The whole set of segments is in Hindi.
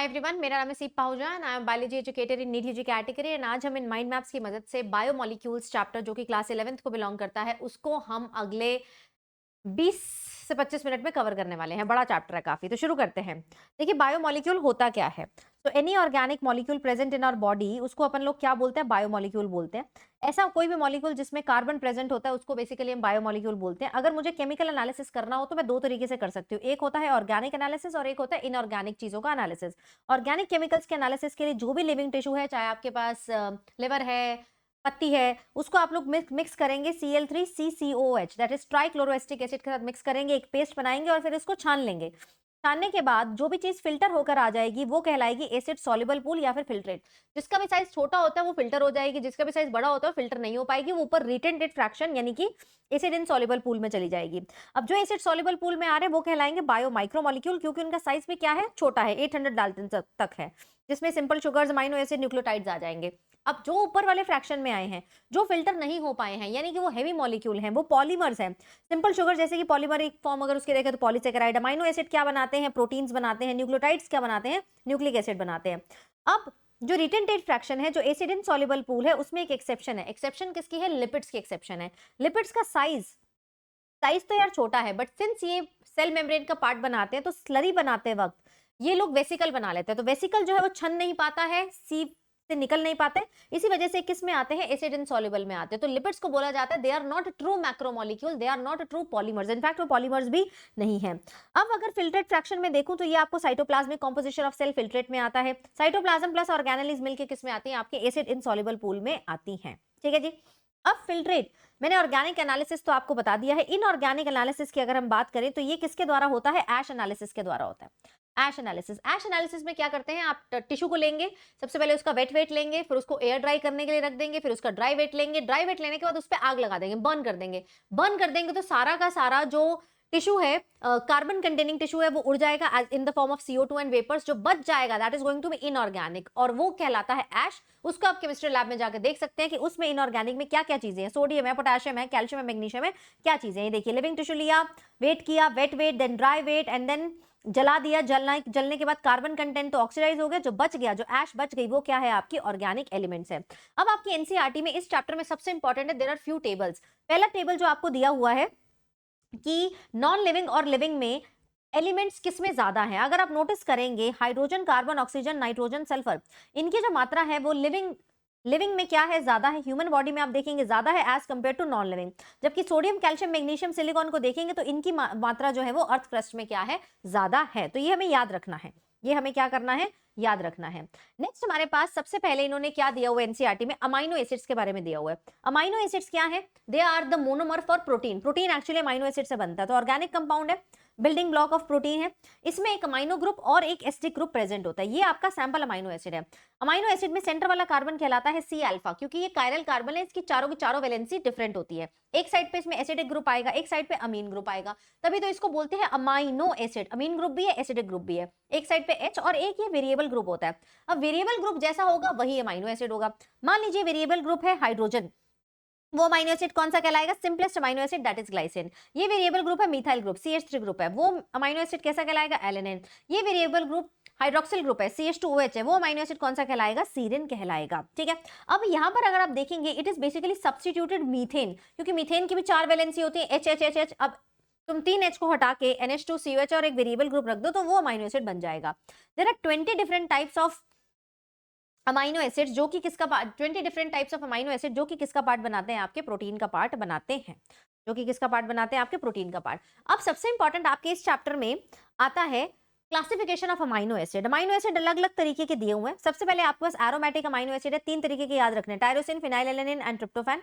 हाय एवरीवन, मेरा नाम है Seep Pahuja and I am biology educator in NEET UG category. And आज हम इन माइंड मैप्स की मदद से बायोमोलिक्यूल्स चैप्टर जो कि क्लास 11th को बिलोंग करता है उसको हम अगले 20 से 25 मिनट में कवर करने वाले हैं। बड़ा चैप्टर है काफी, तो शुरू करते हैं। देखिए, बायोमोलिक्यूल होता क्या है। तो any organic molecule present in our body, उसको अपन लोग क्या बोलते हैं, बायोमोलिक्यूल बोलते हैं। ऐसा कोई भी मॉलिक्यूल जिसमें कार्बन प्रेजेंट होता है उसको बेसिकली हम बायोमोलिक्यूल बोलते हैं। अगर मुझे केमिकल एनालिसिस करना हो तो मैं दो तरीके से कर सकती हूँ, एक होता है ऑर्गेनिक एनालिसिस और एक होता है इनऑर्गेनिक चीजों का एनालिसिस। ऑर्गेनिक केमिकल्स के एनालिसिस के लिए जो भी लिविंग टिश्यू है, चाहे आपके पास लिवर है, पत्ती है, उसको आप लोग मिक्स करेंगे Cl3CCOH that is trichloroacetic acid के साथ मिक्स करेंगे, एक पेस्ट बनाएंगे और फिर इसको छान लेंगे। छानने के बाद जो भी चीज फिल्टर होकर आ जाएगी वो कहलाएगी एसिड सॉल्युबल पूल या फिर फिल्ट्रेट। जिसका भी साइज छोटा होता है वो फिल्टर हो जाएगी, जिसका भी साइज बड़ा होता है फिल्टर नहीं हो पाएगी, वो ऊपर रिटेंटेड फ्रैक्शन यानी कि एसिड इन सॉल्युबल पूल में चली जाएगी। अब जो एसिड सॉल्युबल पूल में आ रहे हैं वो कहलाएंगे बायो माइक्रोमोलिक्यूल, क्योंकि उनका साइज भी क्या है, छोटा है, 800 डाल्टन तक है, जिसमें simple sugars, amino acid, nucleotides आ जाएंगे। अब जो ऊपर वाले फ्रैक्शन में आए हैं, जो फिल्टर नहीं हो पाए हैं, यानी कि वो हेवी मॉलिक्यूल हैं, वो पॉलीमर्स हैं। सिंपल शुगर जैसे कि पॉलीमरिक फॉर्म अगर उसके देखें तो पॉलीसेकेराइड, अमाइनो एसिड क्या बनाते हैं, प्रोटीन्स बनाते हैं, न्यूक्लियोटाइड्स क्या बनाते हैं, न्यूक्लिक एसिड बनाते हैं। अब जो रिटेंटेड फ्रैक्शन है, जो एसिड इन सॉल्युबल पूल है, उसमें एक एक्सेप्शन है। एक्सेप्शन किसकी है, लिपिड्स की एक्सेप्शन है। लिपिड्स का साइज तो यार छोटा है, बट सिंस ये सेल मेम्ब्रेन का पार्ट बनाते हैं तो स्लरी बनाते वक्त ये लोग वेसिकल बना लेते हैं। तो वेसिकल जो है वो छन नहीं पाता है, सी से निकल नहीं पाते, इसी वजह से किस में आते हैं, एसिड इन सॉल्युबल में आते हैं। तो लिपिड्स को बोला जाता है they are not true macromolecule, they are not true polymers, in fact वो पॉलीमर्स भी नहीं है। अब अगर फिल्ट्रेट फ्रैक्शन में देखूं तो ये आपको cytoplasmic composition of cell filtrate में आता है। साइटोप्लाज्म प्लस ऑर्गेनेल्स मिलकर किस में आती है, आपके एसिड इन सॉल्युबल पूल में आती है। ठीक है जी। अब फिल्ट्रेट, मैंने ऑर्गेनिक एनालिसिस तो आपको बता दिया है। इनऑर्गेनिक एनालिसिस की अगर हम बात करें तो ये किसके द्वारा होता है, ऐश एनालिसिस के द्वारा होता है। ऐश एनालिसिस में क्या करते हैं, आप टिश्यू को लेंगे, सबसे पहले उसका वेट वेट लेंगे, फिर उसको एयर ड्राई करने के लिए रख देंगे, फिर उसका ड्राई वेट लेंगे, ड्राई वेट लेने के बाद उस पर आग लगा देंगे, बर्न कर देंगे। बर्न कर देंगे तो सारा का सारा जो टिश्यू है, कार्बन कंटेनिंग टिश्यू है, वो उड़ जाएगा in the form of CO2 and vapours. जो बच जाएगा that is going to be inorganic और वो कहलाता है ऐश। उसको आप केमिस्ट्री लैब में जाकर देख सकते हैं कि उसमें इनऑर्गेनिक में क्या क्या चीजें हैं, सोडियम है, पोटेशियम है, कैल्शियम है, मैग्नीशियम है, क्या चीजें हैं। देखिए, लिविंग टिश्यू लिया, वेट किया, wet weight, then dry weight and then जला दिया। जलने के बाद कार्बन कंटेंट तो ऑक्सीडाइज हो गया, जो बच गया, जो ऐश बच गई, वो क्या है, आपकी ऑर्गेनिक एलिमेंट्स है। अब आपकी एनसीईआरटी में इस चैप्टर में सबसे इंपॉर्टेंट है, देयर आर फ्यू टेबल्स। पहला टेबल जो आपको दिया हुआ है कि नॉन लिविंग और लिविंग में एलिमेंट्स किसमें ज्यादा है। अगर आप नोटिस करेंगे, hydrogen, carbon, oxygen, nitrogen, sulphur, इनकी जो मात्रा है वो लिविंग में क्या है, ज्यादा है। ह्यूमन बॉडी में आप देखेंगे ज्यादा है as compare to non living. जबकि सोडियम, कैल्शियम, मैग्नीशियम, सिलिकॉन को देखेंगे तो इनकी मात्रा जो है वो अर्थ क्रस्ट में क्या है, ज्यादा है। तो ये हमें याद रखना है, ये हमें क्या करना है, याद रखना है। नेक्स्ट हमारे पास सबसे पहले इन्होंने क्या दिया हुआ है एनसीईआरटी में, अमाइनो एसिड्स के बारे में दिया हुआ है। अमाइनो एसिड्स क्या है, they are the monomer for protein. Protein actually amino acid से बनता है, तो ऑर्गेनिक कंपाउंड है, बिल्डिंग ब्लॉक ऑफ प्रोटीन है। इसमें एक अमाइनो ग्रुप और एक एसिडिक ग्रुप प्रेजेंट होता है। ये आपका सैंपल अमाइनो एसिड है। अमाइनो एसिड में सेंटर वाला कार्बन कहलाता है सी अल्फा, क्योंकि ये कायरल कार्बन है, इसकी चारों की चारों वैलेंसी डिफरेंट होती है। एक साइड पे इसमें एसिडिक ग्रुप आएगा, एक साइड पे अमीन ग्रुप आएगा, तभी तो इसको बोलते हैं अमाइनो एसिड। अमीन ग्रुप भी है, एसिडिक ग्रुप भी है, एक साइड पे H और एक ये वेरिएबल ग्रुप होता है। अब वेरिएबल ग्रुप जैसा होगा वही अमाइनो एसिड होगा। मान लीजिए वेरिएबल ग्रुप है हाइड्रोजन, वो अमाइनो एसिड कौन सा कहलाएगा, simplest amino acid that is glycine. ये वेरिएबल ग्रुप है मिथाइल ग्रुप, CH3 ग्रुप है, वो अमाइनो एसिड कैसा कहलाएगा, एलेनिन। ये वेरिएबल ग्रुप हाइड्रोक्सिल ग्रुप है, CH2OH है, वो अमाइनो एसिड कौन सा कहलाएगा, सीरिन कहलाएगा। ठीक है। अब यहाँ पर अगर आप देखेंगे it is basically substituted methane, क्योंकि मीथेन की भी 4 वैलेंसी होती है, H। अब तुम 3 H को हटा के NH2COH और एक वेरिएबल ग्रुप रख दो तो वो अमाइनो एसिड बन जाएगा। There are 20 different types of amino acid जो कि किसका part, 20 different types of amino acid जो कि किसका पार्ट बनाते हैं, आपके प्रोटीन का पार्ट बनाते हैं, जो कि किसका पार्ट बनाते हैं, आपके प्रोटीन का पार्ट। अब सबसे इंपॉर्टेंट आपके इस चैप्टर में आता है classification of amino acid. Amino acid अलग अलग तरीके के दिए हुए हैं। सबसे पहले आपके पास एरोमेटिक अमाइनो एसिड है, 3 तरीके के याद रखने, टायरोसिन, फिनाइलएलैनिन एंड ट्रिप्टोफैन।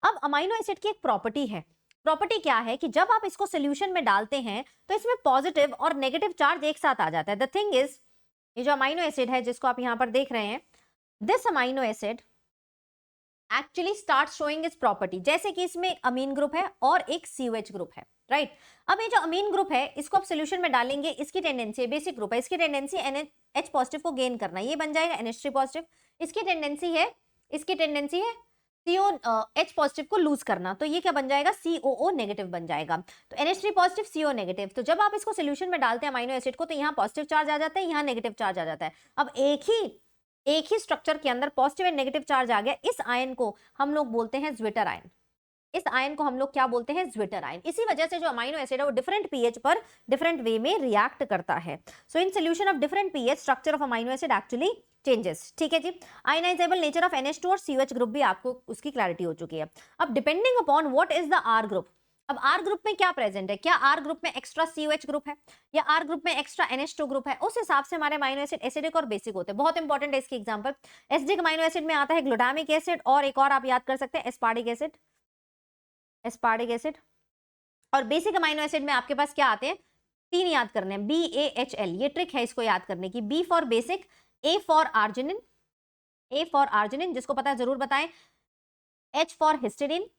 अब अमाइनो एसिड की एक प्रॉपर्टी है, प्रॉपर्टी क्या है कि जब आप इसको सोल्यूशन में डालते हैं तो इसमें पॉजिटिव और नेगेटिव चार्ज एक साथ आ जाता है। द थिंग इज, ये जो अमाइनो एसिड है जिसको आप यहाँ पर देख रहे हैं, this amino acid actually start showing is property, जैसे कि इसमें एक अमीन ग्रुप है और एक COH ग्रुप है, राइट। अब ये जो अमीन ग्रुप है इसको आप सोल्यूशन में डालेंगे, इसकी टेंडेंसी, बेसिक ग्रुप है, इसकी टेंडेंसी NH पॉजिटिव को गेन करना, ये बन जाएगा NH3 पॉजिटिव। इसकी टेंडेंसी है CO H पॉजिटिव को लूज करना, तो ये क्या बन जाएगा, COO नेगेटिव बन जाएगा। तो NH3 पॉजिटिव, CO नेगेटिव। तो जब आप इसको सोल्यूशन में डालते हैं अमीनो एसिड को, तो यहाँ पॉजिटिव चार्ज आ जाता है, यहाँ नेगेटिव चार्ज आ जाता है। अब एक ही स्ट्रक्चर के अंदर पॉजिटिव एंड नेगेटिव चार्ज आ गया। इस आयन को हम लोग बोलते हैं ज्विटर आयन। इस आयन को हम लोग क्या बोलते हैं, ज्विटर आयन। इसी वजह से जो अमीनो एसिड है वो डिफरेंट पीएच पर डिफरेंट वे में रिएक्ट करता है। So in solution of different pH structure of amino acid actually changes. ठीक है जी। आयनाइजेबल नेचर ऑफ NH2 और COH ग्रुप भी आपको उसकी क्लैरिटी हो चुकी है। अब depending upon what is the R group, अब R ग्रुप में क्या प्रेजेंट है, क्या R ग्रुप में एक्स्ट्रा COH ग्रुप है या R ग्रुप में एक्स्ट्रा NH2 ग्रुप है, उस हिसाब से हमारे अमीनो एसिड एसिडिक और बेसिक होते हैं। बहुत इंपॉर्टेंट है इसकी एग्जांपल। एसिडिक अमीनो एसिड में आता है ग्लूटामिक एसिड और एक और आप याद कर सकते हैं एस्पार्टिक एसिड, एस्पार्टिक एसिड। और बेसिक अमीनो एसिड में आपके पास क्या आते हैं, 3 याद करने हैं, BAHL। ये ट्रिक है इसको याद करने की। B for basic, A for arginine, A for arginine जिसको पता है जरूर बताएं, H for histidine,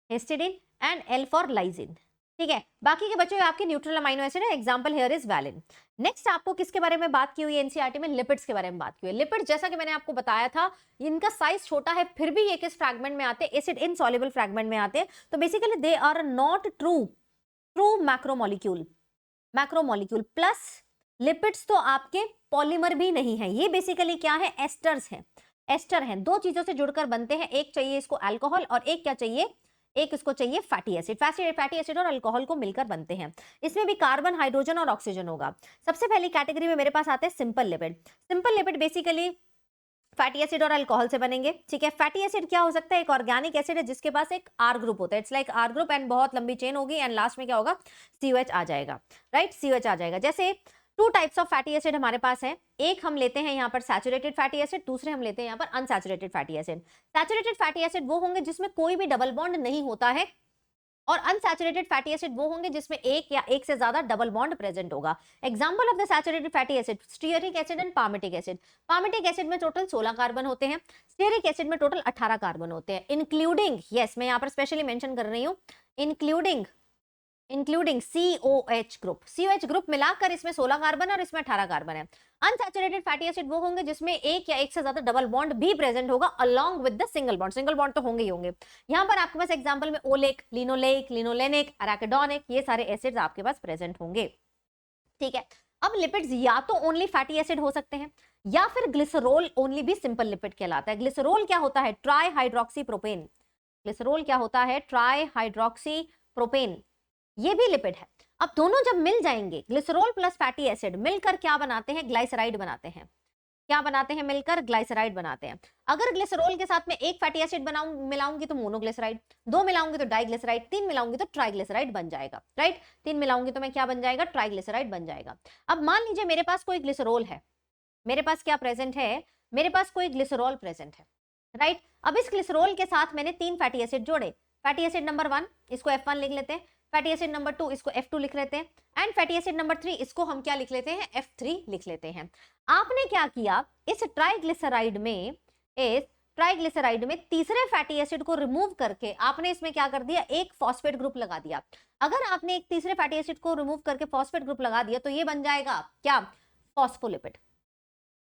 histidine and L for lysine. ठीक है, बाकी के बच्चों आपके न्यूट्रल अमीनो एसिड है। Example here is valine. Next आपको किसके बारे में बात की हुई है एनसीईआरटी में, लिपिड्स के बारे में बात की हुई है। लिपिड जैसा कि मैंने आपको बताया था, इनका साइज छोटा है फिर भी ये किस फ्रैगमेंट में आते हैं, एसिड इनसॉल्युबल फ्रैगमेंट में आते हैं। तो basically they are not true macromolecule, macromolecule plus lipids तो आपके पॉलीमर भी नहीं है, ये बेसिकली क्या है, एस्टर्स हैं। एस्टर हैं, दो चीजों से जुड़कर बनते हैं, एक चाहिए इसको अल्कोहल और एक क्या चाहिए, एक इसको चाहिए फैटी एसिड। फैटी एसिड और अल्कोहल को मिलकर बनते हैं। इसमें भी कार्बन, हाइड्रोजन और ऑक्सीजन होगा। सबसे पहली कैटेगरी में मेरे पास आते हैं simple lipid. Simple lipid basically fatty acid और अल्कोहल से बनेंगे। ठीक है, फैटी एसिड क्या हो सकता है, एक ऑर्गेनिक एसिड है जिसके पास एक आर ग्रुप होता है, it's like R group and बहुत लंबी चेन होगी एंड लास्ट में क्या होगा, COH आ जाएगा, राइट, COH आ जाएगा। जैसे 2 टाइप्स ऑफ फैटी एसिड हमारे पास है, एक हम लेते हैं यहाँ पर सैचुरेटेड फैटी एसिड, दूसरे हम लेते हैं यहाँ पर unsaturated fatty acid. Saturated fatty acid वो होंगे जिसमें कोई भी डबल बॉन्ड नहीं होता है और अनसैचुरेटेड फैटी एसिड वो होंगे जिसमें एक या एक से ज्यादा डबल बॉन्ड प्रेजेंट होगा। Example of the saturated fatty acid, stearic acid and palmitic acid. Palmitic acid में टोटल 16 कार्बन होते हैं, स्टीयरिक एसिड में टोटल 18 कार्बन होते हैं, इंक्लूडिंग, यस मैं यहाँ पर स्पेशली मेंशन कर रही हूँ, including COH group. COH group मिलाकर इसमें 16 कार्बन और इसमें 18 कार्बन है। अनसैचुरेटेड फैटी एसिड वो होंगे जिसमें एक या एक से ज्यादा डबल बॉन्ड भी प्रेजेंट होगा along with the single bond. Single bond तो होंगे ही होंगे। यहाँ पर आपके पास एग्जांपल में ओलेक, लिनोलेक, लिनोलेनिक, अराकिडोनिक, ये सारे एसिड्स आपके पास प्रेजेंट होंगे। ठीक है, अब लिपिड्स या तो ओनली फैटी एसिड हो सकते हैं या फिर ग्लिसरॉल ओनली भी सिंपल लिपिड कहलाता है। ग्लिसरॉल क्या होता है, ट्राई हाइड्रोक्सी प्रोपेन। ग्लिसरॉल क्या होता है, ट्राई हाइड्रोक्सी प्रोपेन, ये भी लिपिड है। अब दोनों जब मिल जाएंगे, ग्लिसरॉल प्लस फैटी एसिड मिलकर क्या बनाते हैं, ग्लाइसराइड बनाते हैं। क्या बनाते हैं, मिलकर ग्लाइसराइड बनाते हैं। अगर ग्लिसरॉल के साथ में एक फैटी एसिड मिलाऊंगी तो मोनोग्लिसराइड, 2 मिलाऊंगी तो डाइग्लिसराइड, 3 मिलाऊंगी तो ट्राइग्लिसराइड बन जाएगा, राइट। 3 मिलाऊंगी तो मैं क्या बन जाएगा, ट्राइग्लिसराइड बन जाएगा। अब मान लीजिए मेरे पास कोई ग्लिसरॉल है, मेरे पास क्या प्रेजेंट है, मेरे पास कोई ग्लिसरॉल प्रेजेंट है, राइट। अब इस ग्लिसरॉल के साथ मैंने 3 फैटी एसिड जोड़े। फैटी एसिड नंबर 1 इसको F1 लिख लेते हैं, फैटी एसिड नंबर 2 इसको F2 लिख लेते हैं एंड फैटी एसिड नंबर 3 इसको हम क्या लिख लेते हैं, F3 लिख लेते हैं। आपने क्या किया, इस ट्राइग्लिसराइड में तीसरे फैटी एसिड को रिमूव करके आपने इसमें क्या कर दिया, एक फॉस्फेट ग्रुप लगा दिया। अगर आपने एक तीसरे फैटी एसिड को रिमूव करके फॉस्फेट ग्रुप लगा दिया तो ये बन जाएगा क्या, फॉस्फोलिपिड।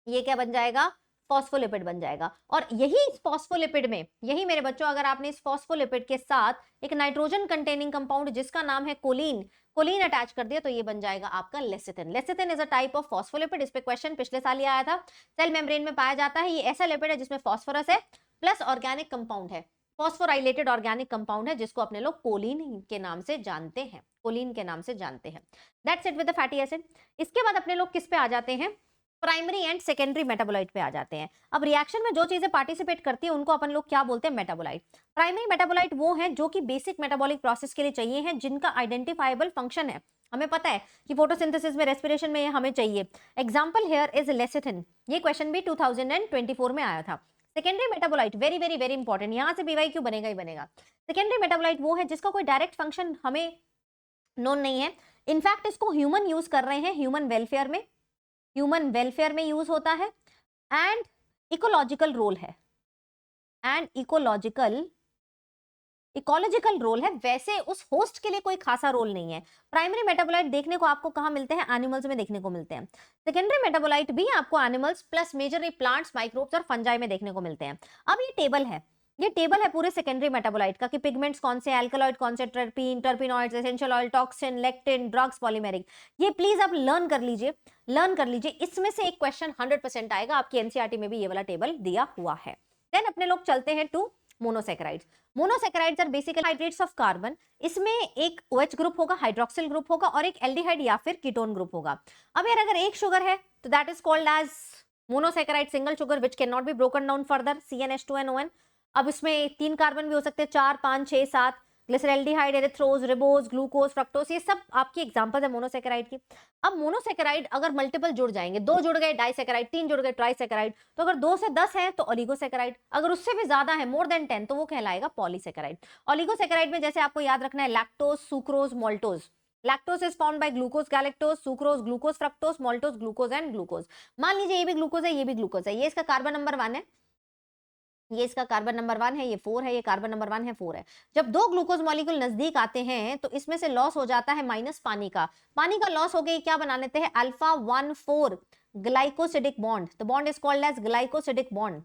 ये क्या बन जाएगा, फॉस्फोलिपिड बन जाएगा। और यही इस फॉस्फोलिपिड में, यही मेरे बच्चों अगर आपने इस फॉस्फोलिपिड के साथ एक नाइट्रोजन कंटेनिंग कंपाउंड जिसका नाम है कोलिन, कोलिन अटैच कर दिया तो ये बन जाएगा आपका lecithin. Lecithin is a type of phospholipid. इस पे क्वेश्चन पिछले साल ही आया था। सेल मेम्ब्रेन में पाया जाता है, ये ऐसा लिपिड है जिसमें फॉस्फोरस है प्लस ऑर्गेनिक कंपाउंड है, फॉस्फोराइलेटेड ऑर्गेनिक कंपाउंड है जिसको अपने लोग कोलिन के नाम से जानते हैं, कोलिन के नाम से जानते हैं। That's it with the fatty acid. इसके बाद अपने लोग किस पे आ जाते हैं, प्राइमरी एंड सेकेंडरी मेटाबोलाइट पे आ जाते हैं। अब रिएक्शन में जो चीजें पार्टिसिपेट करती है उनको अपन लोग क्या बोलते हैं, मेटाबोलाइट। प्राइमरी मेटाबोलाइट वो हैं जो कि बेसिक मेटाबॉलिक प्रोसेस के लिए चाहिए हैं, जिनका आइडेंटिफाइबल फंक्शन है। हमें पता है कि फोटोसिंथेसिस में, रेस्पिरेशन में ये हमें चाहिए। Example here is lecithin. ये क्वेश्चन भी 2024 में आया था। Secondary metabolite very very very important, यहाँ से BYQ बनेगा ही बनेगा। सेकेंडरी मेटाबोलाइट वो है जिसका कोई डायरेक्ट फंक्शन हमें नोन नहीं है। इनफैक्ट इसको ह्यूमन यूज कर रहे हैं, ह्यूमन वेलफेयर में यूज होता है एंड इकोलॉजिकल रोल है, एंड इकोलॉजिकल रोल है। वैसे उस होस्ट के लिए कोई खासा रोल नहीं है। प्राइमरी मेटाबोलाइट देखने को आपको कहां मिलते हैं, एनिमल्स में देखने को मिलते हैं। सेकेंडरी मेटाबोलाइट भी आपको animals plus majorly plants, microbes और फंजाई में देखने को मिलते हैं। अब ये टेबल है, ये टेबल है पूरे सेकेंडरी मेटाबोलाइट का कि पिगमेंट्स कौन से, अल्कलॉइड कौन से, terpene, terpenoids, essential oil, toxin, lectin, drugs, polymeric. ये प्लीज आप लर्न कर लीजिए, लर्न कर लीजिए। इसमें से एक क्वेश्चन 100% आएगा, आपकी एनसीईआरटी में भी ये वाला टेबल दिया हुआ है। देन अपने लोग चलते हैं to monosaccharides. Monosaccharides are basically hydrates of carbon. इसमें एक OH ग्रुप होगा, हाइड्रोक्सिल ग्रुप होगा और एक एल्डिहाइड या फिर कीटोन ग्रुप होगा। अब यार अगर एक शुगर है तो that is called as monosaccharide single sugar which can not be broken down further, CnH2nOn। अब इसमें 3 कार्बन भी हो सकते हैं, 4, 5, 6, 7, glyceraldehyde, erythrose, ribose, glucose, fructose, ये सब आपकी एग्जांपल है मोनोसेकेराइड की। अब मोनोसेकेराइड अगर मल्टीपल जुड़ जाएंगे, 2 जुड़ गए डाइसेकेराइड, 3 जुड़ गए ट्राइसेकेराइड, तो अगर 2 से 10 है तो ओलिगोसेकेराइड, अगर उससे भी ज्यादा है मोर देन 10 तो वो कहलाएगा पॉलीसेकेराइड। ओलिगोसेकेराइड में जैसे आपको याद रखना है lactose, sucrose, maltose. Lactose is found by glucose galactose, sucrose glucose fructose, maltose glucose and glucose. मान लीजिए ये भी ग्लूकोज है, ये भी ग्लूकोज है, ये इसका कार्बन नंबर 1 है, ये इसका कार्बन नंबर 1 है, ये 4 है, ये कार्बन नंबर 1 है, 4 है। जब 2 ग्लूकोज मॉलिक्यूल नजदीक आते हैं तो इसमें से लॉस हो जाता है माइनस पानी का। पानी का लॉस हो गया, क्या बना लेते हैं, alpha 1,4 glycosidic bond. The bond is called as glycosidic bond.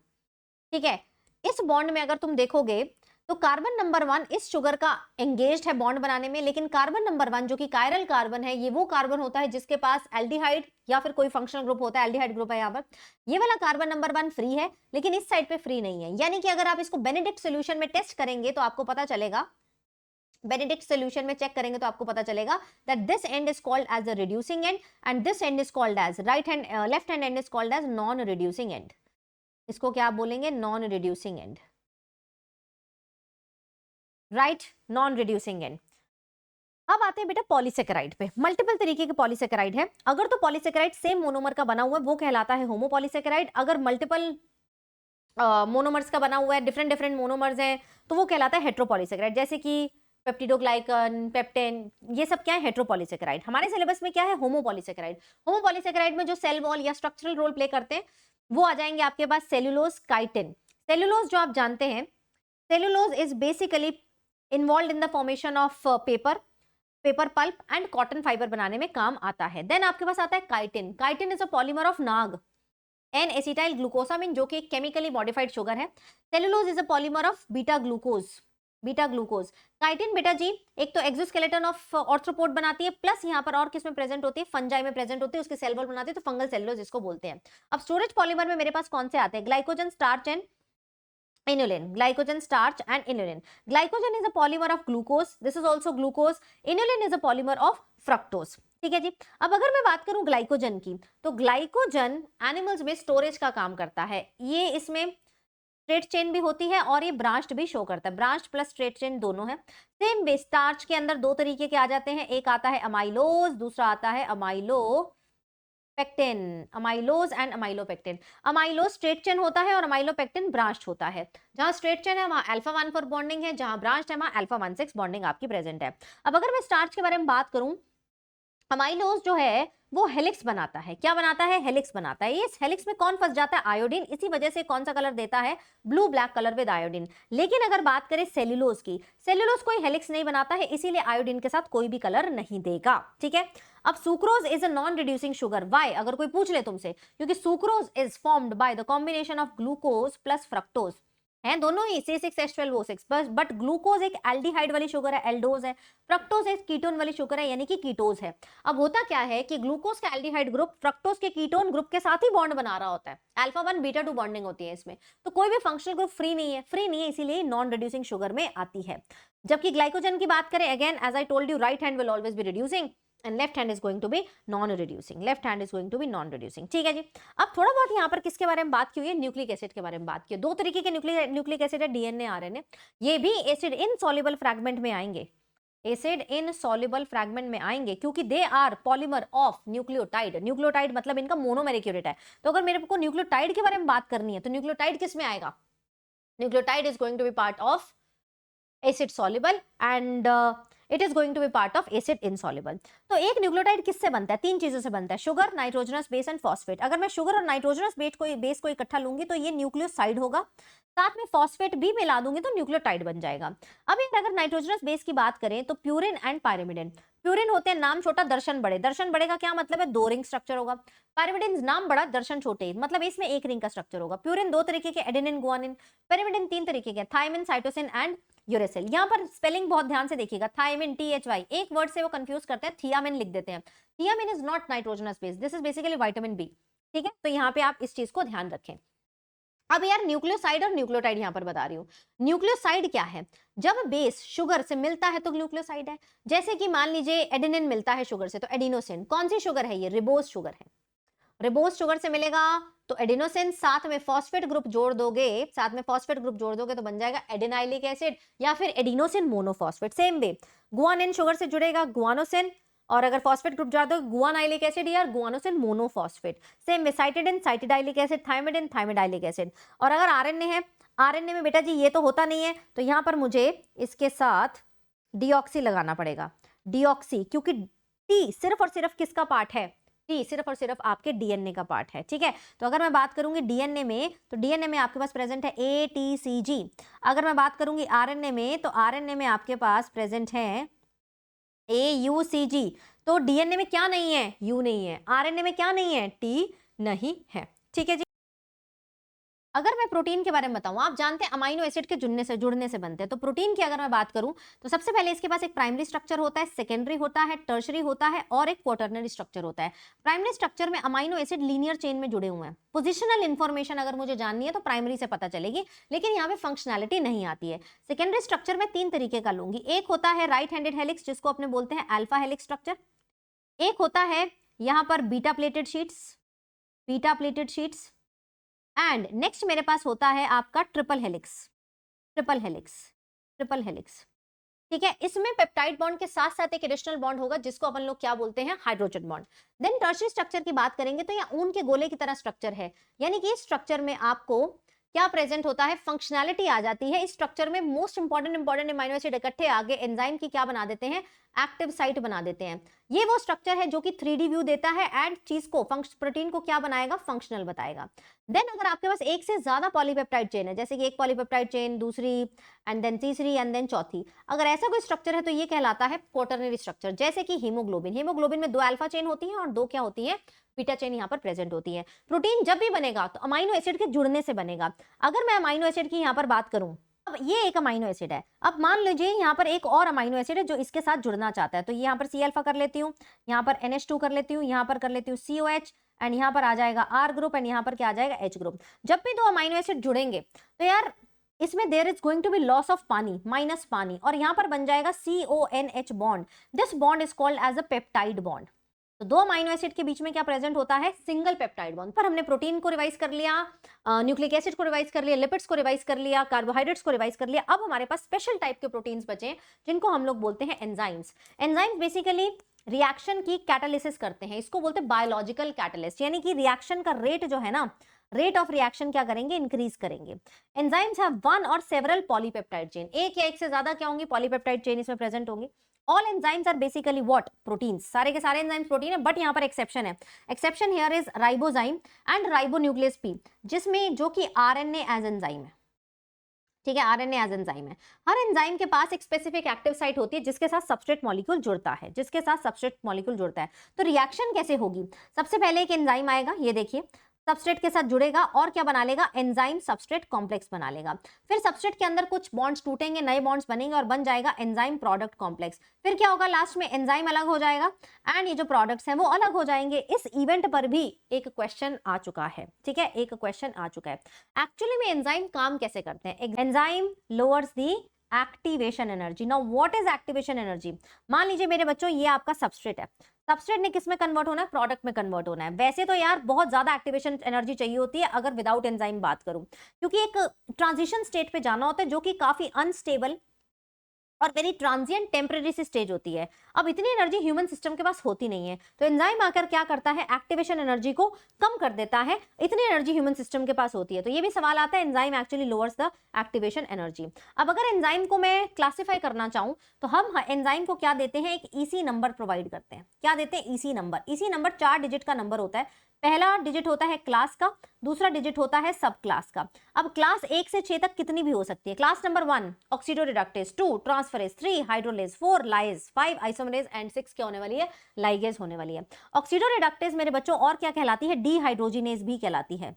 ठीक है, इस बॉन्ड में अगर तुम देखोगे तो कार्बन नंबर 1 इस शुगर का एंगेज्ड है बॉन्ड बनाने में, लेकिन कार्बन नंबर 1 जो कि कायरल कार्बन है, ये वो कार्बन होता है जिसके पास एल्डिहाइड या फिर कोई फंक्शनल ग्रुप होता है, एल्डिहाइड ग्रुप है यहाँ पर। ये वाला कार्बन नंबर 1 फ्री है, लेकिन इस साइड पे फ्री नहीं है। यानी कि अगर आप इसको बेनेडिक्ट सोल्यूशन में टेस्ट करेंगे तो आपको पता चलेगा, बेनेडिक्ट सोल्यूशन में चेक करेंगे तो आपको पता चलेगा that this end is called as the reducing end and this end is called as right hand, left hand end is called as non reducing end. इसको क्या बोलेंगे, non reducing end, right, non reducing end. अब आते हैं बेटा पॉलीसेकेराइड पे। मल्टीपल तरीके के पॉलीसेकेराइड है। अगर तो पॉलीसेकेराइड सेम मोनोमर का बना हुआ है वो कहलाता है होमोपॉलीसेकेराइड। अगर मल्टीपल मोनोमर्स का बना हुआ है, डिफरेंट डिफरेंट मोनोमर्स हैं, तो वो कहलाता है हेट्रोपॉलीसेकेराइड। जैसे कि पेप्टिडोग्लाइकन, पेप्टेन, ये सब क्या है, हेट्रोपॉलीसेकेराइड। हमारे सिलेबस में क्या है, होमोपॉलीसेकेराइड। होमोपॉलीसेकेराइड में जो सेल वॉल या स्ट्रक्चरल रोल प्ले करते हैं वो आ जाएंगे आपके पास सेल्यूलोज, काइटिन। सेल्यूलोज जो आप जानते हैं, cellulose is basically involve in the formation of paper, paper pulp and cotton fibre बनाने में काम आता है। देन आपके पास आता है chitin. Chitin is a polymer of NAG N acetyl glucosamine जो कि एक केमिकली मॉडिफाइड शुगर है। Cellulose is a polymer of beta glucose, beta glucose. Chitin बेटा जी एक तो एक्सोस्केलेटन ऑफ ऑर्थ्रोपोड बनाती है, प्लस यहाँ पर और किसमें प्रेजेंट होती है, फंजाई में प्रेजेंट होती है, उसके सेल वॉल बनाती है, तो फंगल सेलुलोज इसको बोलते हैं। अब स्टोरेज पॉलीमर में मेरे पास कौन से आते हैं, glycogen, starch and inulin. Glycogen, starch and inulin. Glycogen is a polymer of glucose. This is also glucose. Inulin is a polymer of fructose. ठीक है जी। अब अगर मैं बात करूं ग्लाइकोजन की, तो ग्लाइकोजन एनिमल्स में स्टोरेज का काम करता है। ये इसमें स्ट्रेट चेन भी होती है और ये ब्रांच्ड भी शो करता है, ब्रांच्ड प्लस स्ट्रेट चेन दोनों है। सेम वे स्टार्च के अंदर 2 तरीके के आ जाते हैं, एक आता है अमाइलोज, दूसरा आता है अमाइलो pectin, amylose and amylopectin. Amylose straight chain होता है और अमाइलोपेक्टिन ब्रांच्ड होता है। जहां स्ट्रेट चेन है वहां अल्फा 1,4 बॉन्डिंग है, जहां ब्रांच्ड है वहां अल्फा 1,6 बॉन्डिंग आपकी प्रेजेंट है। अब अगर मैं स्टार्च के बारे में बात करूं, अमाइलोज जो है वो हेलिक्स बनाता है। क्या बनाता है, हेलिक्स बनाता है। इस हेलिक्स में कौन फंस जाता है, आयोडीन। इसी वजह से कौन सा कलर देता है, blue black colour with iodine. लेकिन अगर बात करें सेल्यूलोज की, सेल्यूलोज कोई हेलिक्स नहीं बनाता है, इसीलिए आयोडीन के साथ कोई भी कलर नहीं देगा। ठीक है। अब sucrose is a non reducing sugar. Why, अगर कोई पूछ ले तुमसे, क्योंकि sucrose is formed by the combination of glucose plus fructose, हैं दोनों ही C6H12O6, बट ग्लूकोज एक एल्डिहाइड वाली शुगर है, एल्डोज है, फ्रक्टोज एक कीटोन वाली शुगर है, यानी कि कीटोज है। अब होता क्या है कि ग्लूकोज का एल्डिहाइड ग्रुप फ्रक्टोज के कीटोन ग्रुप के साथ ही बॉन्ड बना रहा होता है, अल्फा 1 बीटा 2 बॉन्डिंग होती है इसमें, तो कोई भी फंक्शनल ग्रुप फ्री नहीं है, फ्री नहीं है, इसीलिए नॉन रिड्यूसिंग शुगर में आती है। जबकि ग्लाइकोजन की बात करें, again as I told you, right hand will always be reducing end left hand is going to be non reducing, left hand is going to be non reducing. ठीक है जी। अब थोड़ा बहुत यहाँ पर किसके बारे में बात की हुई है, न्यूक्लिक एसिड के बारे में बात की है। 2 तरीके के न्यूक्लिक एसिड है, डीएनए आरएनए। ये भी एसिड इनसॉल्युबल फ्रैगमेंट में आएंगे, एसिड इनसॉल्युबल फ्रैगमेंट में आएंगे, क्योंकि they are polymer of nucleotide. Nucleotide मतलब इनका मोनोमेरिक यूनिट है। तो अगर मेरे को न्यूक्लियोटाइड के बारे में बात करनी है तो न्यूक्लियोटाइड किस में आएगा, nucleotide is going to be part of acid soluble and it is going to be part of acid insoluble। तो एक न्यूक्लियोटाइड किससे बनता है, 3 चीजों से बनता है, sugar, nitrogenous base and phosphate. अगर मैं शुगर और नाइट्रोजनस बेस को इकट्ठा लूंगी तो ये न्यूक्लियोसाइड होगा, साथ में फॉस्फेट भी मिला दूंगी तो न्यूक्लियोटाइड बन जाएगा। अब अगर नाइट्रोजनस बेस की बात करें तो प्यूरिन एंड पायरिमिडिन। प्यूरिन होते हैं नाम छोटा दर्शन बड़े, दर्शन बड़े का क्या मतलब है, 2 रिंग स्ट्रक्चर होगा। पाइरिमिडिन नाम बड़ा दर्शन छोटे, मतलब इसमें 1 रिंग का स्ट्रक्चर होगा। प्यूरिन 2 तरीके के, एडेनिन गुआनिन। पाइरिमिडिन 3 तरीके के, थायमिन, साइटोसिन एंड यूरेसिल। यहाँ पर स्पेलिंग बहुत ध्यान से देखिएगा, थायमिन THY, एक वर्ड से वो कंफ्यूज करते हैं, थियामिन लिख देते हैं। Thiamine is not nitrogenous base, this is basically vitamin B. ठीक है, तो यहाँ पे आप इस चीज को ध्यान रखें। अब यार न्यूक्लियोसाइड और न्यूक्लियोटाइड यहाँ पर बता रही हूँ। न्यूक्लियोसाइड क्या है, जब बेस शुगर से मिलता है तो न्यूक्लियोसाइड है। जैसे कि मान लीजिए एडेनिन मिलता है शुगर से तो एडिनोसिन। कौन सी शुगर है ये, रिबोज शुगर है। रिबोज शुगर से मिलेगा तो एडिनोसिन, साथ में फॉस्फेट ग्रुप जोड़ दोगे, साथ में फॉस्फेट ग्रुप जोड़ दोगे तो बन जाएगा एडेनाइलिक एसिड या फिर adenosine monophosphate. Same way guanine sugar से जुड़ेगा, गुआनोसिन, और अगर फॉस्फेट ग्रुप जोड़ दो गुआनाइलिक एसिड या guanosine monophosphate. Same way cytidine, cytidylic acid, thymidine, thymidylic acid. और अगर आरएनए है, आरएनए में बेटा जी ये तो होता नहीं है, तो यहां पर मुझे इसके साथ डीऑक्सी लगाना पड़ेगा, डीऑक्सी, क्योंकि टी सिर्फ और सिर्फ किसका पार्ट है, टी सिर्फ और सिर्फ आपके डीएनए का पार्ट है। ठीक है, तो अगर मैं बात करूंगी डीएनए में, तो डीएनए में आपके पास प्रेजेंट है ATCG। अगर मैं बात करूंगी आरएनए में, तो आरएनए में आपके पास प्रेजेंट है AUCG। तो डीएनए में क्या नहीं है, यू नहीं है, आरएनए में क्या नहीं है, टी नहीं है। ठीक है जी। अगर मैं प्रोटीन के बारे में बताऊं, आप जानते हैं अमाइनो एसिड के जुड़ने से बनते हैं, तो प्रोटीन की अगर मैं बात करूं तो सबसे पहले इसके पास एक प्राइमरी स्ट्रक्चर होता है, सेकेंडरी होता है, टर्शरी होता है और एक क्वाटरनरी स्ट्रक्चर होता है। प्राइमरी स्ट्रक्चर में अमाइनो एसिड लीनियर चेन में जुड़े हुए हैं। पोजिशनल इंफॉर्मेशन अगर मुझे जाननी है तो प्राइमरी से पता चलेगी, लेकिन यहाँ पे फंक्शनैलिटी नहीं आती है। सेकेंडरी स्ट्रक्चर में 3 तरीके का लूंगी, एक होता है राइट हैंडेड हेलिक्स जिसको अपने बोलते हैं अल्फा हेलिक्स स्ट्रक्चर, एक होता है यहाँ पर beta pleated sheets, and next मेरे पास होता है आपका ट्रिपल हेलिक्स। ठीक है, इसमें पेप्टाइड बॉन्ड के साथ साथ एक एडिशनल बॉन्ड होगा जिसको अपन लोग क्या बोलते हैं, hydrogen bond. Then tertiary structure की बात करेंगे तो यहाँ ऊन के गोले की तरह स्ट्रक्चर है, यानी कि इस स्ट्रक्चर में आपको क्या प्रेजेंट होता है, फंक्शनैलिटी आ जाती है। इस स्ट्रक्चर में मोस्ट इंपॉर्टेंट अमाइनो एसिड इकट्ठे आगे एंजाइम की क्या बना देते हैं, एक्टिव साइट बना देते हैं। ये वो स्ट्रक्चर है जो कि 3D व्यू देता है एंड चीज को प्रोटीन को क्या बनाएगा, फंक्शनल बताएगा। देन अगर आपके पास एक से ज्यादा पॉलीपेप्टाइड चेन है, जैसे कि एक पॉलीपेप्टाइड चेन, दूसरी एंड देन तीसरी एंड देन चौथी, अगर ऐसा कोई स्ट्रक्चर है तो ये कहलाता है क्वाटरनरी स्ट्रक्चर। जैसे कि हीमोग्लोबिन में 2 अल्फा चेन होती है और 2 क्या होती है, बीटा चेन यहाँ पर प्रेजेंट होती है। प्रोटीन जब भी बनेगा तो अमाइनो एसिड के जुड़ने से बनेगा। अगर मैं अमाइनो एसिड की यहाँ पर बात करूं, अब ये एक अमाइनो एसिड है, अब मान लीजिए यहाँ पर एक और अमाइनो एसिड है जो इसके साथ जुड़ना चाहता है, तो यहाँ पर C अल्फा कर लेती हूँ, यहाँ पर NH2 कर लेती हूँ, यहाँ पर कर लेती हूँ COH एंड यहाँ पर आ जाएगा R ग्रुप एंड यहाँ पर क्या आ जाएगा H ग्रुप। जब भी 2 अमाइनो एसिड जुड़ेंगे तो यार इसमें there is going to be loss of पानी, माइनस पानी, और यहाँ पर बन जाएगा CONH bond. This bond is called as a peptide bond. तो 2 अमाइनो एसिड के बीच में क्या प्रेजेंट होता है, सिंगल पेप्टाइड बॉन्ड। पर हमने प्रोटीन को रिवाइज कर लिया, न्यूक्लिक एसिड को रिवाइज कर लिया, लिपिड्स को रिवाइज कर लिया, कार्बोहाइड्रेट्स को रिवाइज कर लिया। अब हमारे पास स्पेशल टाइप के प्रोटीन्स बचे हैं जिनको हम लोग बोलते हैं एंजाइम्स। एंजाइम्स बेसिकली रिएक्शन की कैटालिसिस करते हैं, इसको बोलते हैं बायोलॉजिकल कैटलिस्ट, यानी कि रिएक्शन का रेट जो है ना, रेट ऑफ रिएक्शन क्या करेंगे, इंक्रीज करेंगे। एंजाइम्स हैव 1 और सेवरल पॉलीपेप्टाइड चेन, एक या एक से ज्यादा क्या होंगी, पॉलीपेप्टाइड चेन इसमें प्रेजेंट होंगे। All enzymes are basically what, proteins, सारे के सारे एंजाइम्स प्रोटीन है, बट यहाँ पर एक्सेप्शन है। Exception here is ribozyme and ribonuclease P, जिसमें जो कि आरएनए एज एंजाइम है। ठीक है, आरएनए एज एंजाइम है। हर एंजाइम के पास एक स्पेसिफिक एक्टिव साइट होती है जिसके साथ सबस्ट्रेट मॉलिक्यूल जुड़ता है, तो रिएक्शन कैसे होगी, सबसे पहले एक एंजाइम आएगा, ये देखिए सबस्ट्रेट के साथ जुड़ेगा और क्या बना लेगा, एंजाइम सबस्ट्रेट कॉम्प्लेक्स बना लेगा। फिर सबस्ट्रेट के अंदर कुछ बॉन्ड्स टूटेंगे, नए बॉन्ड्स बनेंगे और बन जाएगा एंजाइम प्रोडक्ट कॉम्प्लेक्स। फिर क्या होगा, लास्ट में एंजाइम अलग हो जाएगा एंड ये जो प्रोडक्ट्स हैं वो अलग हो जाएंगे। इस इवेंट पर भी एक क्वेश्चन आ चुका है, ठीक है, एक क्वेश्चन आ चुका है। एक्चुअली में एंजाइम काम कैसे करते हैं, enzyme lowers the activation energy. Now what is activation energy, मान लीजिए मेरे बच्चों ये आपका सबस्ट्रेट है, सबस्ट्रेट ने किस में कन्वर्ट होना है, प्रोडक्ट में कन्वर्ट होना है। वैसे तो यार बहुत ज्यादा एक्टिवेशन एनर्जी चाहिए होती है अगर विदाउट एंजाइम बात करूं, क्योंकि एक ट्रांजिशन स्टेट पे जाना होता है जो कि काफी अनस्टेबल और वेरी ट्रांजिएंट टेम्परेरी सी स्टेज होती है। अब इतनी एनर्जी ह्यूमन सिस्टम के पास होती नहीं है, तो एंजाइम आकर क्या करता है, एक्टिवेशन एनर्जी को कम कर देता है। इतनी एनर्जी ह्यूमन सिस्टम के पास होती है, तो ये भी सवाल आता है, enzyme actually lowers the activation energy. अब अगर एंजाइम को मैं क्लासिफाई करना चाहूं तो हम एंजाइम को क्या देते हैं, एक ईसी नंबर प्रोवाइड करते हैं। क्या देते हैं, EC number. EC number 4 digit का नंबर होता है, पहला डिजिट होता है क्लास का, दूसरा डिजिट होता है सब क्लास का। अब क्लास 1 से 6 तक कितनी भी हो सकती है। Class number 1 ऑक्सीडोरिडक्टेज, 2 transferase, 3 hydrolase, 4 lies, 5 isomerase and 6 क्या होने वाली है, लाइगेज होने वाली है। ऑक्सीडोरिडक्टेज मेरे बच्चों और क्या कहलाती है, डीहाइड्रोजिनेज भी कहलाती है,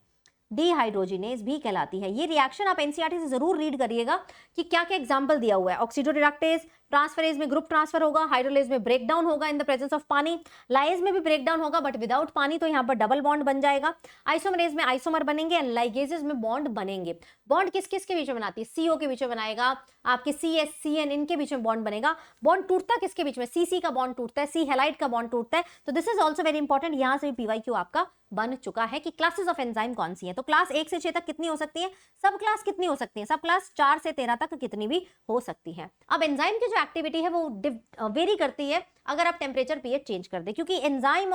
डीहाइड्रोजिनेज भी कहलाती है। ये रिएक्शन आप एनसीईआरटी से जरूर रीड करिएगा कि क्या क्या एग्जांपल दिया हुआ है। ऑक्सीडोरिडक्टेज, ट्रांसफरेज में ग्रुप ट्रांसफर होगा, हाइड्रोलेज में ब्रेक डाउन होगा इन द प्रेजेंस ऑफ पानी, लाइज में भी ब्रेक डाउन होगा बट विदाउट पानी, तो यहाँ पर डबल बॉन्ड बन जाएगा। आइसोमरेज में आइसोमर बनेंगे एंड लाइगेजेस में बॉन्ड बनेंगे। बॉन्ड किस किस के बीच में बनाती है, सीओ के बीच में बनाएगा, आपके सीएस सीएन इनके बीच में बॉन्ड बनेगा। बॉन्ड टूटता किसके बीच में, सीसी का बॉन्ड टूटता है, सी हैलाइड का बॉन्ड टूटता है। तो this is also very important, यहाँ से भी पीवाईक्यू आपका बन चुका है कि क्लासेस ऑफ एंजाइम कौन सी है। तो क्लास 1 से 6 तक कितनी हो सकती है, सब क्लास कितनी हो सकती है, सब क्लास 4 से 13 तक कितनी भी हो सकती है। अब एंजाइम की जो एक्टिविटी है वो वेरी करती है अगर आप टेम्परेचर पीएच चेंज कर दे, क्योंकि एंजाइम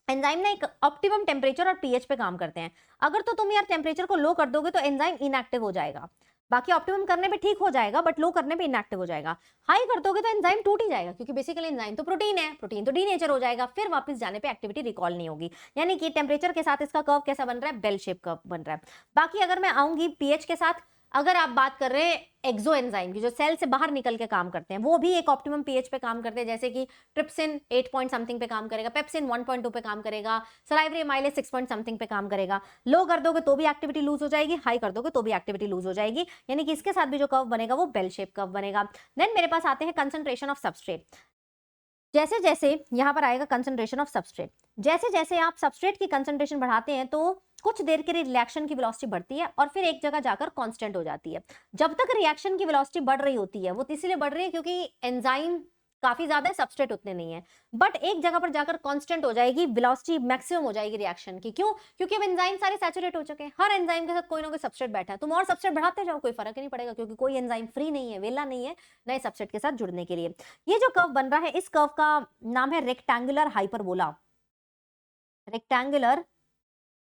ना एक ऑप्टिमम टेम्परेचर और पीएच पे काम करते हैं। अगर तो तुम यार टेम्परेचर को लो कर दोगे तो एंजाइम इनएक्टिव हो जाएगा, बाकी ऑप्टिमम करने पे ठीक हो जाएगा बट लो करने पे इनएक्टिव हो जाएगा। हाई कर दोगे तो एंजाइम टूट ही जाएगा, क्योंकि बेसिकली एंजाइम तो प्रोटीन है, प्रोटीन तो डीनेचर हो जाएगा, फिर वापस जाने पे एक्टिविटी रिकॉल नहीं होगी। यानी कि टेम्परेचर के साथ इसका कर्व कैसा बन रहा है, बेल शेप कर्व बन रहा है। बाकी अगर मैं आऊंगी पीएच के साथ, अगर आप बात कर रहे हैं एक्सो एंजाइम की जो सेल से बाहर निकल के काम करते हैं, वो भी एक ऑप्टिमम पीएच पे काम करते हैं, जैसे कि ट्रिप्सिन 8 पॉइंट समथिंग पे काम करेगा, पेप्सिन 1.2 पे काम करेगा, सलाइवरी एमाइलेज 6 पॉइंट समथिंग पे काम करेगा। लो कर दोगे तो भी एक्टिविटी लूज हो जाएगी, हाई कर दोगे तो भी एक्टिविटी लूज हो जाएगी, यानी कि इसके साथ भी जो कर्व बनेगा वो बेल शेप कर्व बनेगा। देन मेरे पास आते हैं कंसंट्रेशन ऑफ सबस्ट्रेट। जैसे जैसे यहाँ पर आएगा कंसंट्रेशन ऑफ सबस्ट्रेट, जैसे जैसे आप सबस्ट्रेट की कंसंट्रेशन बढ़ाते हैं तो कुछ देर के लिए रिएक्शन की वेलोसिटी बढ़ती है और फिर एक जगह जाकर कांस्टेंट हो जाती है। जब तक रिएक्शन की वेलोसिटी बढ़ रही होती है, वो इसलिए बढ़ रही है क्योंकि एंजाइम काफी ज्यादा है, सबस्ट्रेट उतने नहीं है, बट एक जगह पर जाकर कांस्टेंट हो जाएगी, वेलोसिटी मैक्सिमम हो जाएगी रिएक्शन की। क्यों, क्योंकि अब एंजाइम सारे सैचुरेट हो चुके हैं, हर एंजाइम के साथ कोई ना कोई सबस्ट्रेट बैठा है, तुम और सबस्ट्रेट बढ़ाते जाओ कोई फर्क नहीं पड़ेगा, क्योंकि कोई एंजाइम फ्री नहीं है, वेला नहीं है नए सबस्ट्रेट के साथ जुड़ने के लिए। ये जो कर्व बन रहा है, इस कर्व का नाम है रेक्टेंगुलर हाइपरबोला, रेक्टेंगुलर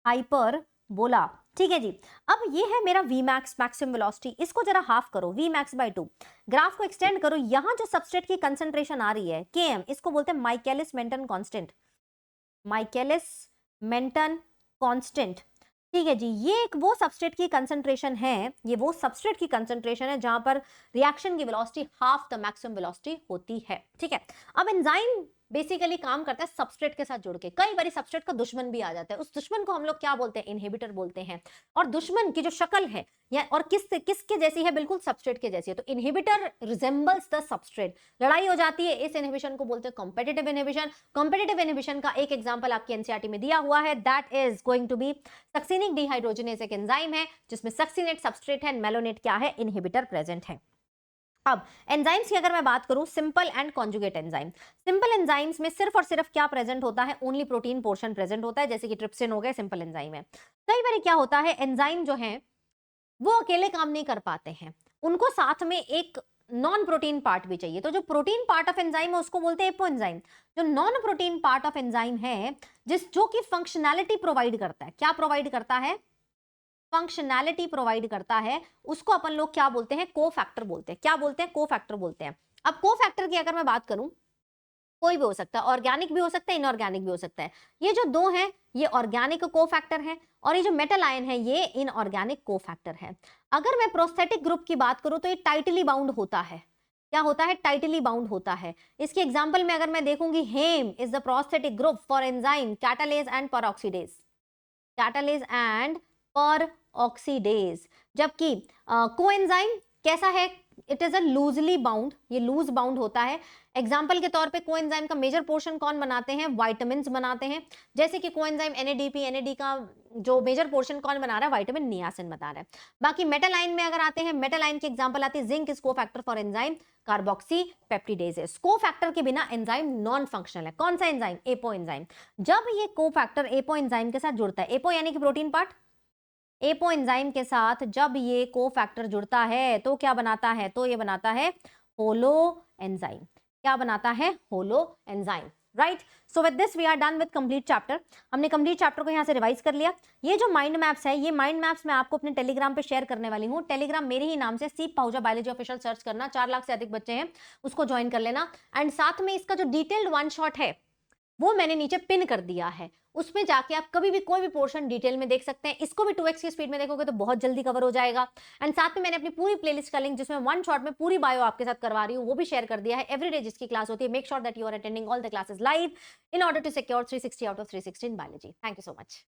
हाइपरबोला। ठीक है जी। अब ये है मेरा Vmax मैक्सिमम वेलोसिटी, इसको जरा हाफ करो, Vmax by 2, ग्राफ को एक्सटेंड करो, यहां जो सबस्ट्रेट की कंसंट्रेशन आ रही है Km, इसको बोलते हैं माइकेलिस मेंटन कांस्टेंट, माइकेलिस मेंटन कांस्टेंट। ठीक है जी, ये एक वो सबस्ट्रेट की कंसंट्रेशन है, ये वो सबस्ट्रेट की कंसंट्रेशन है जहां पर रिएक्शन की velocity half the maximum velocity होती है। ठीक है, अब एंजाइम बेसिकली काम करता है सबस्ट्रेट के साथ जुड़ के। कई बार सबस्ट्रेट का दुश्मन भी आ जाता है, उस दुश्मन को हम लोग क्या बोलते हैं, इनहिबिटर बोलते हैं। और दुश्मन की जो शक्ल है या और किसके जैसी है, बिल्कुल सबस्ट्रेट के जैसी है। तो इनहिबिटर रिजेंबल्स द सबस्ट्रेट, लड़ाई हो जाती है, इस इनहिबिशन को बोलते हैं कॉम्पिटिटिव इनहिबिशन। कॉम्पिटिटिव इनहिबिशन का एक एग्जांपल आपकी एनसीईआरटी में दिया हुआ है, that is going to be succinic dehydrogenase, एक एंजाइम है जिसमें सक्सिनेट सबस्ट्रेट है, मेलोनेट क्या है, इनहिबिटर प्रेजेंट है। अब एंजाइम्स की अगर मैं बात करूं, simple and conjugate enzyme, simple enzymes में सिर्फ और सिर्फ क्या प्रेजेंट होता है, ओनली प्रोटीन पोर्शन प्रेजेंट होता है, जैसे कि ट्रिप्सिन हो गए, सिंपल एंजाइम है। कई बार क्या होता है, एंजाइम जो है वो अकेले काम नहीं कर पाते हैं, उनको साथ में एक नॉन प्रोटीन पार्ट भी चाहिए। तो जो प्रोटीन पार्ट ऑफ एंजाइम है उसको बोलते हैं एपो एंजाइम। जो non protein part of enzyme है जो कि फंक्शनैलिटी प्रोवाइड करता है, क्या प्रोवाइड करता है, फंक्शनैलिटी प्रोवाइड करता है, उसको अपन लोग क्या बोलते हैं, कोफैक्टर बोलते हैं। क्या बोलते हैं, कोफैक्टर बोलते हैं। अब कोफैक्टर की अगर मैं बात करूं, कोई भी हो सकता है, ऑर्गेनिक भी हो सकता है, इनऑर्गेनिक भी हो सकता है। ये जो दो हैं ये ऑर्गेनिक कोफैक्टर है और ये जो मेटल आयन है ये इनऑर्गेनिक कोफैक्टर है। अगर मैं प्रोस्थेटिक ग्रुप की बात करूं तो ये टाइटली बाउंड होता है, क्या होता है, टाइटली बाउंड होता है। इसके एग्जांपल में अगर मैं देखूंगी, heme is the prosthetic group for enzyme catalase and peroxidase, catalase and peroxidase. जबकि कोएंजाइम कैसा है, it is a loosely bound, ये लूज बाउंड होता है। एग्जाम्पल के तौर पे कोएंजाइम का मेजर पोर्शन कौन बनाते हैं, विटामिन्स बनाते हैं, जैसे कि कोएंजाइम NADP, NAD का जो मेजर पोर्शन कौन बना रहा है, विटामिन नियासिन बता रहा है। बाकी मेटल आयन में अगर आते हैं, मेटल आयन की एग्जांपल आती है zinc is cofactor for enzyme carboxy पेप्टिडेजेस। Cofactor के बिना एंजाइम नॉन फंक्शनल है। कौन सा एंजाइम, एपो एंजाइम। जब ये कोफैक्टर एपो एंजाइम के साथ जुड़ता है, एपो यानी कि प्रोटीन पार्ट, एपो एंजाइम के साथ जब ये कोफैक्टर जुड़ता है तो क्या बनाता है, तो ये बनाता है होलो एंजाइम। क्या बनाता है, holo enzyme, right. So with this we are done with complete chapter. हमने कंप्लीट चैप्टर को यहाँ से रिवाइज कर लिया। ये जो माइंड मैप्स है, ये माइंड मैप्स मैं आपको अपने टेलीग्राम पे शेयर करने वाली हूँ। टेलीग्राम मेरे ही नाम से सीप पाहुजा बायोलॉजी ऑफिशियल सर्च करना, 4 लाख से अधिक बच्चे हैं, उसको ज्वाइन कर लेना। एंड साथ में इसका जो डिटेल्ड वन शॉट है वो मैंने नीचे पिन कर दिया है, उसमें जाके आप कभी भी कोई भी पोर्शन डिटेल में देख सकते हैं। इसको भी 2x की स्पीड में देखोगे तो बहुत जल्दी कवर हो जाएगा। एंड साथ में मैंने अपनी पूरी प्लेलिस्ट का लिंक, जिसमें वन शॉट में पूरी बायो आपके साथ करवा रही हूँ, वो भी शेयर कर दिया है। एवरीडे जिसकी क्लास होती है, make sure that you are attending all the classes live in order to secure 360 out of 360 in biology. Thank you so much.